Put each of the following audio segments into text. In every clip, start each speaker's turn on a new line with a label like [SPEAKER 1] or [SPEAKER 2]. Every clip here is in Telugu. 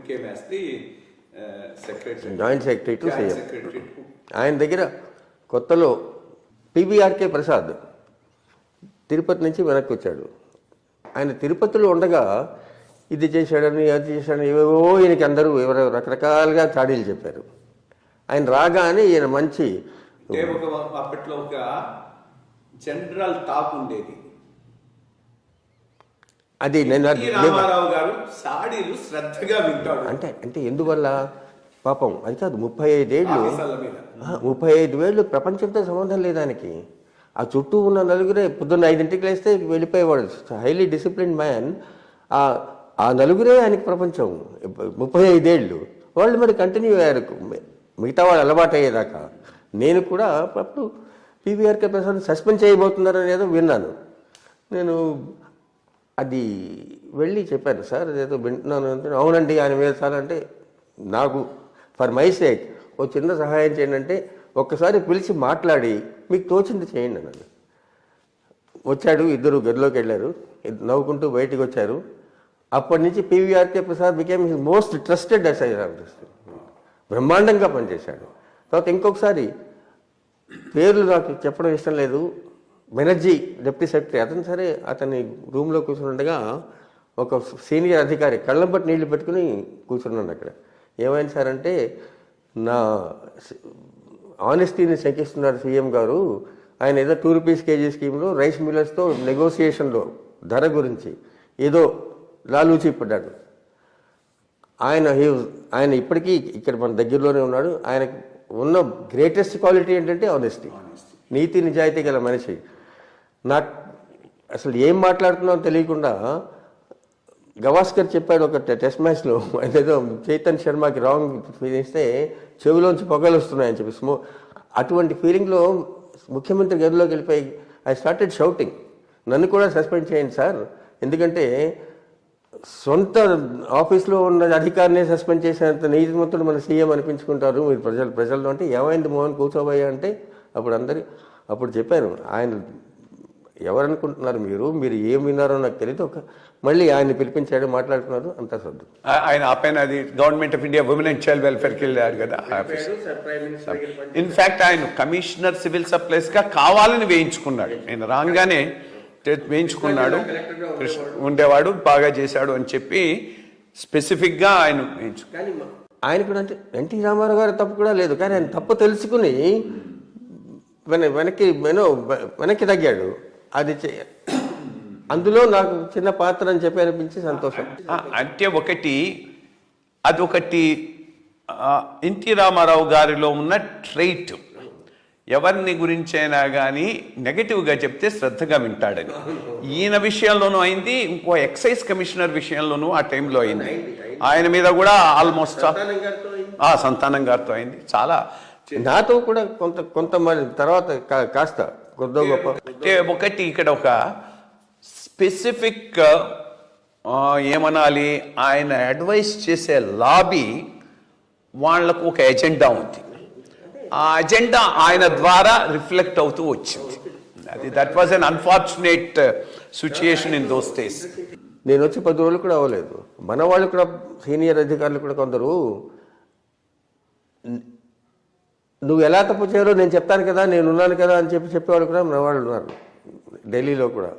[SPEAKER 1] became as the secretary,
[SPEAKER 2] joint secretary to
[SPEAKER 1] joint
[SPEAKER 2] CM.
[SPEAKER 1] secretary.
[SPEAKER 2] ఆయన దగ్గర కొత్తలో పివిఆర్కే ప్రసాద్ తిరుపతి నుంచి వెనక్కి వచ్చాడు. ఆయన తిరుపతిలో ఉండగా ఇది చేశాడని అది చేశాడని ఏవేవో ఈయనకి అందరూ ఎవరో రకరకాలుగా చాడీలు చెప్పారు. ఆయన రాగానే ఈయన మంచి
[SPEAKER 1] అప్పట్లో ఒక జనరల్ టాక్ ఉండేది,
[SPEAKER 2] అది నేను
[SPEAKER 1] రామారావు గారు సాడీలు శ్రద్ధగా వింటాడు
[SPEAKER 2] అంటే అంటే ఎందువల్ల పాపం అది కాదు 35 ఏళ్ళు 35 ఏళ్ళు ప్రపంచంతో సంబంధం లేదు ఆయనకి. ఆ చుట్టూ ఉన్న నలుగురే పొద్దున్న 5ంటికి లేస్తే వెళ్ళిపోయేవాడు, హైలీ డిసిప్లిన్ మ్యాన్. ఆ నలుగురే ఆయనకి ప్రపంచం 35 ఏళ్ళు. వాళ్ళు మరి కంటిన్యూ అయ్యారు మిగతా వాళ్ళు అలవాటు అయ్యేదాకా. నేను కూడా అప్పుడు పివిఆర్కే ప్రసాద్ సస్పెండ్ చేయబోతున్నారని ఏదో విన్నాను. నేను అది వెళ్ళి చెప్పాను, సార్ అదేదో వింటున్నాను అంటే అవునండి ఆయన మీద సార్ అంటే నాకు ఫర్ మై సేక్ ఓ చిన్న సహాయం చేయండి అంటే ఒక్కసారి పిలిచి మాట్లాడి మీకు తోచింది చేయండి అన్నాను. వచ్చాడు, ఇద్దరు గదిలోకి వెళ్ళారు, నవ్వుకుంటూ బయటికి వచ్చారు. అప్పటి నుంచి PVRK Prasad became his most trusted SI officer. బ్రహ్మాండంగా పనిచేశాడు. తర్వాత ఇంకొకసారి పేర్లు నాకు చెప్పడం ఇష్టం లేదు, బెనర్జీ డిప్యూటీ సెక్రటరీ అతను సరే అతని రూమ్లో కూర్చుండగా ఒక సీనియర్ అధికారి కళ్ళంపట్టి నీళ్లు పెట్టుకుని కూర్చున్నాను అక్కడ. ఏమైంది సార్ అంటే నా ఆనెస్టీని శంకిస్తున్నారు సీఎం గారు, ఆయన ఏదో 2 రూపీస్ కేజీ స్కీమ్లో రైస్ మిల్లర్స్తో నెగోసియేషన్లో ధర గురించి ఏదో లాలూచి పడ్డాడు. ఆయన ఇప్పటికీ ఇక్కడ మన దగ్గరలోనే ఉన్నాడు. ఆయనకు ఉన్న గ్రేటెస్ట్ క్వాలిటీ ఏంటంటే ఆనెస్టీ, నీతి నిజాయితీ గల మనిషి. నాకు అసలు ఏం మాట్లాడుతున్నావు తెలియకుండా గవాస్కర్ చెప్పాడు ఒక టెస్ట్ మ్యాచ్లో, ఏదో చైతన్ శర్మకి రాంగ్ ఇస్తే చెవిలోంచి పొగలు వస్తున్నాయని చెప్పి అటువంటి ఫీలింగ్లో ముఖ్యమంత్రి గదిలోకి వెళ్ళిపోయి ఐ స్టార్టెడ్ షౌటింగ్, నన్ను కూడా సస్పెండ్ చేయండి సార్, ఎందుకంటే సొంత ఆఫీస్లో ఉన్న అధికారినే సస్పెండ్ చేసేంత నీతిమంతుడు మన సీఎం అనిపించుకుంటారు మీరు ప్రజల్లో అంటే ఏమైంది మోహన్ కూర్చోబోయా అంటే అప్పుడు చెప్పాను, ఆయన ఎవరనుకుంటున్నారు మీరు ఏం విన్నారో నాకు తెలియదు. మళ్ళీ ఆయన పిలిపించాడు, మాట్లాడుతున్నారు, అంతా సర్దు.
[SPEAKER 1] ఆయన ఆ పైన అది government of India women and child వెల్ఫేర్కి వెళ్ళారు కదా. ఇన్ఫాక్ట్ ఆయన కమిషనర్ సివిల్ సప్లైస్ గా కావాలని వేయించుకున్నాడు, నేను రాగానే వేయించుకున్నాడు, ఉండేవాడు బాగా చేశాడు అని చెప్పి స్పెసిఫిక్ గా ఆయన వేయించుకున్నాడు.
[SPEAKER 2] ఆయన కూడా అంటే ఎన్టీ రామారావు గారి తప్పు కూడా లేదు, కానీ ఆయన తప్పు తెలుసుకుని వెనక్కి తగ్గాడు. అది అందులో నాకు చిన్న పాత్ర అని చెప్పి అనిపించి సంతోషం.
[SPEAKER 1] అంటే అదొకటి ఎన్టీ రామారావు గారిలో ఉన్న ట్రైట్, ఎవరిని గురించైనా కానీ నెగటివ్గా చెప్తే శ్రద్ధగా వింటాడని. ఈయన విషయంలోనూ అయింది, ఇంకో ఎక్సైజ్ కమిషనర్ విషయంలోనూ ఆ టైంలో అయింది. ఆయన మీద కూడా ఆల్మోస్ట్ సంతానం గారితో అయింది. చాలా
[SPEAKER 2] నాతో కూడా కొంతమంది తర్వాత కాస్త కొద్ది గొప్ప.
[SPEAKER 1] అంటే ఒకటి ఇక్కడ ఒక స్పెసిఫిక్ ఏమనాలి, ఆయన అడ్వైస్ చేసే లాబీ వాళ్లకు ఒక ఎజెండా ఉంది, ఆ ఎజెండా ఆయన ద్వారా రిఫ్లెక్ట్ అవుతూ వచ్చింది. That was an unfortunate situation in those days.
[SPEAKER 2] నేను వచ్చి 10 రోజులు కూడా అవ్వలేదు. మన వాళ్ళు కూడా సీనియర్ అధికారులు కూడా కొందరు నువ్వు ఎలా తప్పు చేయాలో నేను చెప్తాను కదా, నేను ఉన్నాను కదా అని చెప్పేవాళ్ళు కూడా మన వాళ్ళు ఉన్నారు ఢిల్లీలో కూడా.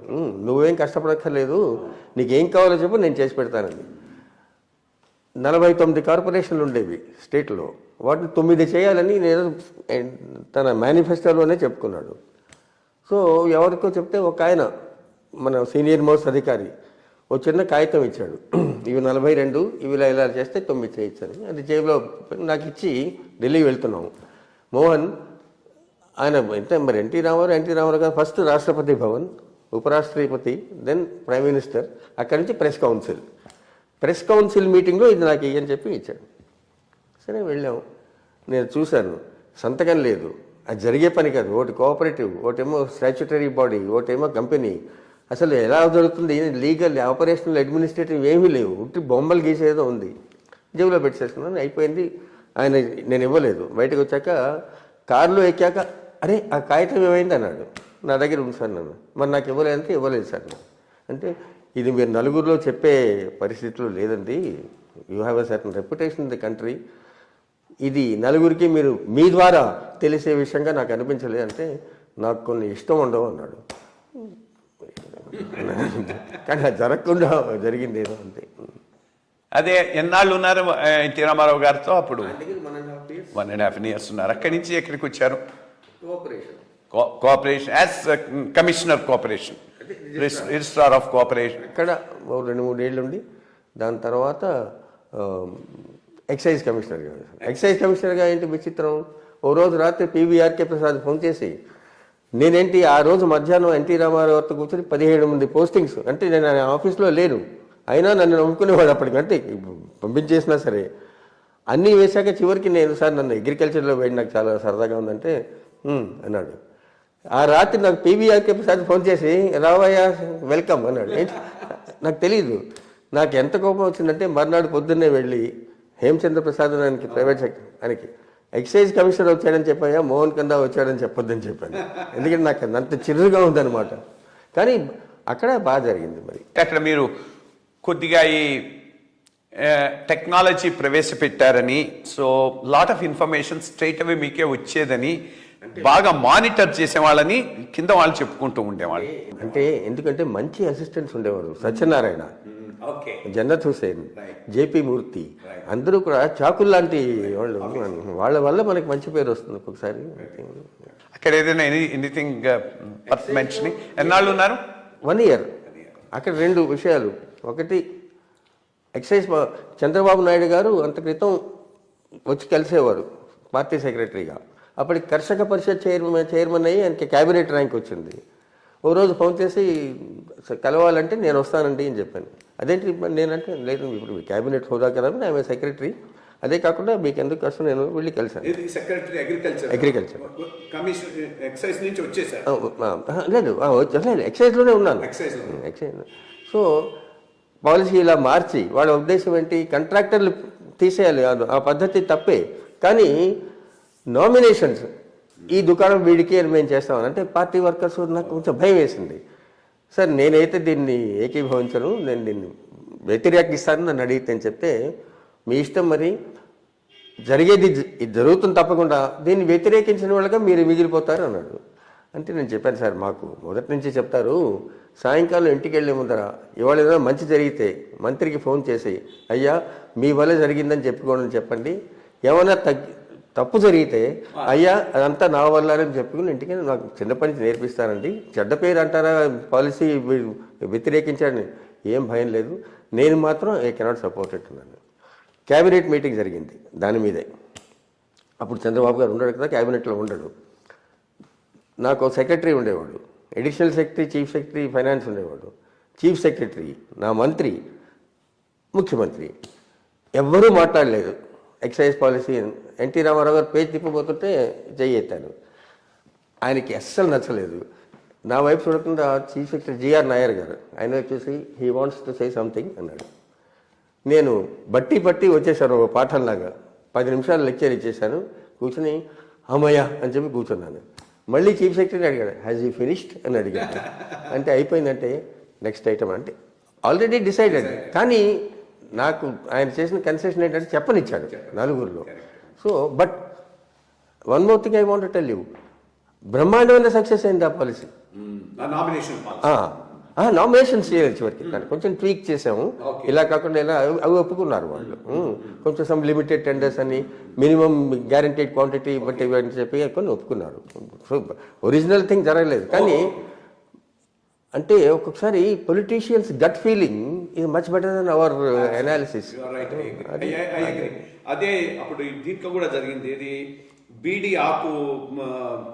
[SPEAKER 2] నువ్వేం కష్టపడక్కర్లేదు, నీకేం కావాలో చెప్పు నేను చేసి పెడతానని. 49 కార్పొరేషన్లు ఉండేవి స్టేట్లో, వాటిని 9 చేయాలని నేను తన మేనిఫెస్టోలోనే చెప్పుకున్నాడు. సో ఎవరికో చెప్తే ఒక ఆయన మన సీనియర్ మోస్ట్ అధికారి ఒక చిన్న కాగితం ఇచ్చాడు, ఇవి 42, ఇవి ఇలా చేస్తే 9 చేయొచ్చని. అది జేబులో నాకు ఇచ్చి ఢిల్లీ వెళ్తున్నాము. మోహన్ ఆయన అంటే మరి ఎన్టీ రామారావు గారు ఫస్ట్ రాష్ట్రపతి భవన్, ఉపరాష్ట్రపతి, దెన్ ప్రైమ్ మినిస్టర్, అక్కడి నుంచి ప్రెస్ కౌన్సిల్ మీటింగ్లో ఇది నాకు ఇయ్యని చెప్పి ఇచ్చాడు. సరే వెళ్ళాము, నేను చూశాను, సంతకం లేదు, అది జరిగే పని కాదు. ఒకటి కోఆపరేటివ్, ఒకటేమో స్టాచ్యుటరీ బాడీ, ఒకటేమో కంపెనీ. అసలు ఎలా జరుగుతుంది, లీగల్ ఆపరేషనల్ అడ్మినిస్ట్రేటివ్ ఏమీ లేవు, ఉట్టి బొమ్మలు గీసేదో ఉంది. జేబులో పెట్టేసుకున్నాను, అయిపోయింది. ఆయన నేను ఇవ్వలేదు. బయటకు వచ్చాక కారులో ఎక్కాక అరే ఆ కాగితం ఏమైంది అన్నాడు. నా దగ్గర ఉంది సార్ నన్ను. మరి నాకు ఇవ్వలేదు సార్ అంటే ఇది మీరు నలుగురిలో చెప్పే పరిస్థితులు లేదండి, you have a certain reputation in the country. ఇది నలుగురికి మీరు మీ ద్వారా తెలిసే విషయంగా నాకు అనిపించలేదు అంటే నాకు కొన్ని ఇష్టం ఉండవు అన్నాడు. కానీ అది జరగకుండా జరిగింది ఏదో అంతే.
[SPEAKER 1] అదే ఎన్నాళ్ళు ఉన్నారు ఎన్టీ రామారావు గారితో? అప్పుడు 1.5 years ఉన్నారు. అక్కడి నుంచి ఎక్కడికి వచ్చారు? Cooperation as commissioner cooperation, registrar of cooperation.
[SPEAKER 2] ఇక్కడ 2-3 ఏళ్ళు ఉండి దాని తర్వాత ఎక్సైజ్ కమిషనర్గా. ఎక్సైజ్ కమిషనర్గా ఏంటి విచిత్రం, ఓ రోజు రాత్రి పివిఆర్కే ప్రసాద్ ఫోన్ చేసి నేనేంటి ఆ రోజు మధ్యాహ్నం ఎన్టీ రామారావు గారితో కూర్చొని 17 మంది పోస్టింగ్స్, అంటే నేను ఆయన ఆఫీస్లో లేను, అయినా నన్ను నమ్ముకునేవాడు అప్పటికంటే పంపించేసినా సరే. అన్నీ వేశాక చివరికి నేను సార్ నన్ను అగ్రికల్చర్లో వేయండి నాకు చాలా సరదాగా ఉందంటే అన్నాడు. ఆ రాత్రి నాకు పివిఆర్కే ప్రసాద్ ఫోన్ చేసి రావయ్య వెల్కమ్ అన్నాడు. ఏంటి నాకు తెలీదు. నాకు ఎంత కోపం వచ్చిందంటే మర్నాడు పొద్దున్నే వెళ్ళి హేమచంద్ర ప్రసాద్ ఆయనకి ప్రైవేట్ ఆయనకి ఎక్సైజ్ కమిషనర్ వచ్చాడని చెప్పాయా, మోహన్ కందా వచ్చాడని చెప్పొద్దని చెప్పాను. ఎందుకంటే నాకు అంత చిరుగా ఉందన్నమాట. కానీ అక్కడ బాగా జరిగింది. మరి
[SPEAKER 1] అక్కడ మీరు కొద్దిగా ఈ టెక్నాలజీ ప్రవేశపెట్టారని, so lot of information straight అవే మీకే వచ్చేదని బాగా మానిటర్ చేసేవాళ్ళని కింద వాళ్ళు చెప్పుకుంటూ ఉండేవాళ్ళు.
[SPEAKER 2] అంటే ఎందుకంటే మంచి అసిస్టెంట్స్ ఉండేవారు. సత్యనారాయణ, జన్నత్ హుసేన్, జేపీ మూర్తి అందరూ కూడా చాకుల్ లాంటి వాళ్ళు. వాళ్ళ వల్ల మనకి మంచి పేరు వస్తుంది ఒక్కొక్కసారి.
[SPEAKER 1] అక్కడ ఏదైనా ఎనీథింగ్ మెన్షనింగ్? ఎన్నాళ్ళు ఉన్నారు?
[SPEAKER 2] 1 year. అక్కడ 2 విషయాలు. ఒకటి ఎక్సైజ్ చంద్రబాబు నాయుడు గారు అంత క్రితం వచ్చి కలిసేవారు పార్టీ సెక్రటరీగా. అప్పటికి కర్షక పరిషత్ చైర్మన్ అయ్యి ఆయనకి క్యాబినెట్ ర్యాంక్ వచ్చింది. ఓ రోజు ఫోన్ చేసి కలవాలంటే నేను వస్తానండి అని చెప్పాను. అదేంటి నేనంటే లేదు ఇప్పుడు క్యాబినెట్ హోదా కదా, ఆమె సెక్రటరీ, అదే కాకుండా మీకు ఎందుకు కష్టం, నేను వెళ్ళి కలిసాను. అగ్రికల్చర్ లేదు, ఎక్సైజ్లోనే ఉన్నాను. ఎక్సైజ్. సో పాలసీ ఇలా మార్చి వాళ్ళ ఉద్దేశం ఏంటి, కాంట్రాక్టర్లు తీసేయాలి, ఆ పద్ధతి తప్పే. కానీ నామినేషన్స్ ఈ దుకాణం వీడికి అని మేము చేస్తామని అంటే పార్టీ వర్కర్స్ నాకు కొంచెం భయం వేసింది. సార్ నేనైతే దీన్ని ఏకీభవించను, నేను దీన్ని వ్యతిరేకిస్తాను నన్ను అడిగితే అని చెప్తే, మీ ఇష్టం, మరి జరిగేది ఇది జరుగుతుంది తప్పకుండా, దీన్ని వ్యతిరేకించిన వాళ్ళగా మీరు మిగిలిపోతారు అన్నాడు. అంటే నేను చెప్పాను సార్ మాకు మొదటి నుంచి చెప్తారు, సాయంకాలం ఇంటికి వెళ్ళే ముందర ఇవాళ ఏదైనా మంచి జరిగితే మంత్రికి ఫోన్ చేసి అయ్యా మీ వల్ల జరిగిందని చెప్పుకోండి చెప్పండి, ఏమైనా తప్పు జరిగితే అయ్యా అదంతా నా వల్ల అని చెప్పుకుని ఇంటికి నాకు చిన్నప్పటి నుంచి నేర్పిస్తానండి. చెడ్డ పేరు అంటారా, పాలసీ వ్యతిరేకించాడని ఏం భయం లేదు, నేను మాత్రం ఐ కెనాట్ సపోర్ట్ ఇట్ అన్నాను. క్యాబినెట్ మీటింగ్ జరిగింది దాని మీదే. అప్పుడు చంద్రబాబు గారు ఉండడు కదా, క్యాబినెట్లో ఉండడు. నాకు సెక్రటరీ ఉండేవాడు, additional secretary, chief secretary finance ఉండేవాడు, చీఫ్ సెక్రటరీ, నా మంత్రి, ముఖ్యమంత్రి, ఎవ్వరూ మాట్లాడలేదు ఎక్సైజ్ పాలసీ. ఎన్టీ రామారావు గారు పేజ్ తిప్పబోతుంటే చెయ్యెత్తాను. ఆయనకి అస్సలు నచ్చలేదు. నా వైపు చూడకుండా చీఫ్ సెక్రటరీ జిఆర్ నాయర్ గారు ఆయన వైపు చూసి he wants to say something అన్నాడు. నేను బట్టి వచ్చేసాను ఒక పాఠంలాగా. 10 నిమిషాలు లెక్చర్ ఇచ్చేసాను. కూర్చొని అమ్మయ్య అని చెప్పి కూర్చున్నాను. మళ్ళీ చీఫ్ సెక్రటరీ అడిగాడు, హ్యాజ్ యూ ఫినిష్డ్ అని అడిగాడు. అంటే అయిపోయిందంటే నెక్స్ట్ ఐటమ్ అంటే ఆల్రెడీ డిసైడెడ్. కానీ నాకు ఆయన చేసిన కన్సెషన్ ఏంటంటే చెప్పనిచ్చాడు నలుగురిలో. So but one more thing I want to tell you, బ్రహ్మాండమైన సక్సెస్ అయింది ఆ పాలసీ. నామినేషన్స్ చేయొచ్చు వరకు కొంచెం ట్వీక్ చేసాము, ఇలా కాకుండా ఇలా అవి ఒప్పుకున్నారు వాళ్ళు. కొంచెం సమ్ లిమిటెడ్ టెండర్స్ అని, మినిమం గ్యారంటీడ్ క్వాంటిటీ బట్టి ఇవన్నీ చెప్పి కొన్ని ఒప్పుకున్నారు. సో ఒరిజినల్ థింగ్ జరగలేదు. కానీ అంటే ఒక్కొక్కసారి పొలిటీషియన్స్ గట్ ఫీలింగ్ ఇది much better than our analysis.
[SPEAKER 1] అదే అప్పుడు దీంట్లో కూడా జరిగింది, ఇది బీడీ ఆకు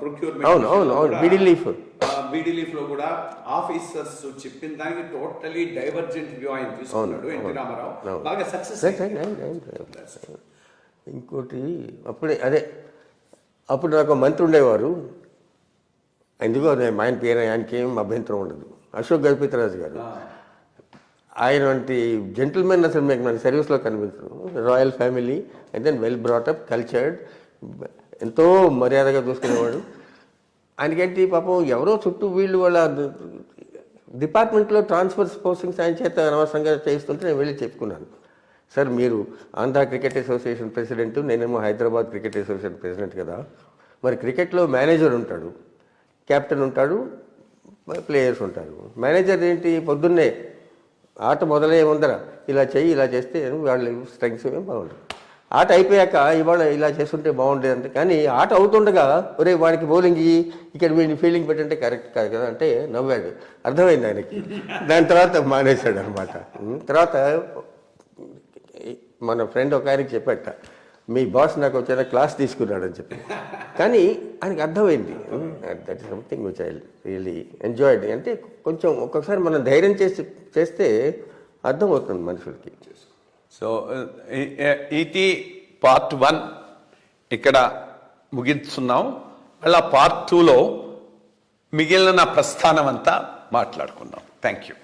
[SPEAKER 1] ప్రొక్యూర్మెంట్.
[SPEAKER 2] అవును బీడీ లీఫ్
[SPEAKER 1] లో కూడా ఆఫీసర్స్ చెప్పిన దానికి టోటలీ డైవర్జెంట్ వ్యూ ఆయన తీసుకున్నాడు ఎన్టీ రామారావు. బాగా సక్సెస్.
[SPEAKER 2] ఇంకోటి అప్పుడు నాకు మంత్రి ఉండేవారు, ఎందుకో ఆయన పేరు ఆయనకి ఏం అభ్యంతరం ఉండదు, అశోక్ గజపతిరాజు గారు. ఆయన వంటి జెంటిల్మెన్ అసలు నాకు సర్వీస్లో కనిపించడం. Royal family and then well brought up, cultured, ఎంతో మర్యాదగా చూసుకునేవాడు. ఆయనకేంటి పాపం ఎవరో చుట్టూ వీళ్ళు వాళ్ళ డిపార్ట్మెంట్లో ట్రాన్స్ఫర్స్ పోస్టింగ్స్ ఆయన చేత అనవసరంగా చేస్తుంటే నేను వెళ్ళి చెప్పుకున్నాను. సార్ మీరు ఆంధ్ర క్రికెట్ అసోసియేషన్ ప్రెసిడెంట్, నేనేమో హైదరాబాద్ క్రికెట్ అసోసియేషన్ ప్రెసిడెంట్ కదా. మరి క్రికెట్లో మేనేజర్ ఉంటాడు, కెప్టెన్ ఉంటాడు, ప్లేయర్స్ ఉంటారు. మేనేజర్ ఏంటి, పొద్దున్నే ఆట మొదలయ్యే ముందర ఇలా చెయ్యి, ఇలా చేస్తే వాళ్ళ స్ట్రెంగ్స్ ఏమీ బాగుంటుంది. ఆట అయిపోయాక ఇవాళ ఇలా చేస్తుంటే బాగుండేది అంటే, కానీ ఆట అవుతుండగా ఒరే వాడికి బౌలింగ్ ఇయ్యి, ఇక్కడ వీడిని ఫీల్డింగ్ పెట్టంటే కరెక్ట్ కాదు కదా అంటే నవ్వాడు. అర్థమైంది ఆయనకి. దాని తర్వాత మానేశాడు అనమాట. తర్వాత మన ఫ్రెండ్ ఒక ఆయనకి చెప్పాట, మీ బాస్ నాకు వచ్చిన క్లాస్ తీసుకున్నాడు అని చెప్పి. కానీ ఆయనకి అర్థమైంది, that is something which I really enjoyed. అంటే కొంచెం ఒక్కొక్కసారి మనం ధైర్యం చేస్తే అర్థమవుతుంది మనుషులకి.
[SPEAKER 1] సో ఇది పార్ట్ 1 ఇక్కడ ముగిస్తున్నాం. మళ్ళీ పార్ట్ 2లో మిగిలిన ప్రస్థానం అంతా మాట్లాడుకుందాం. Thank you.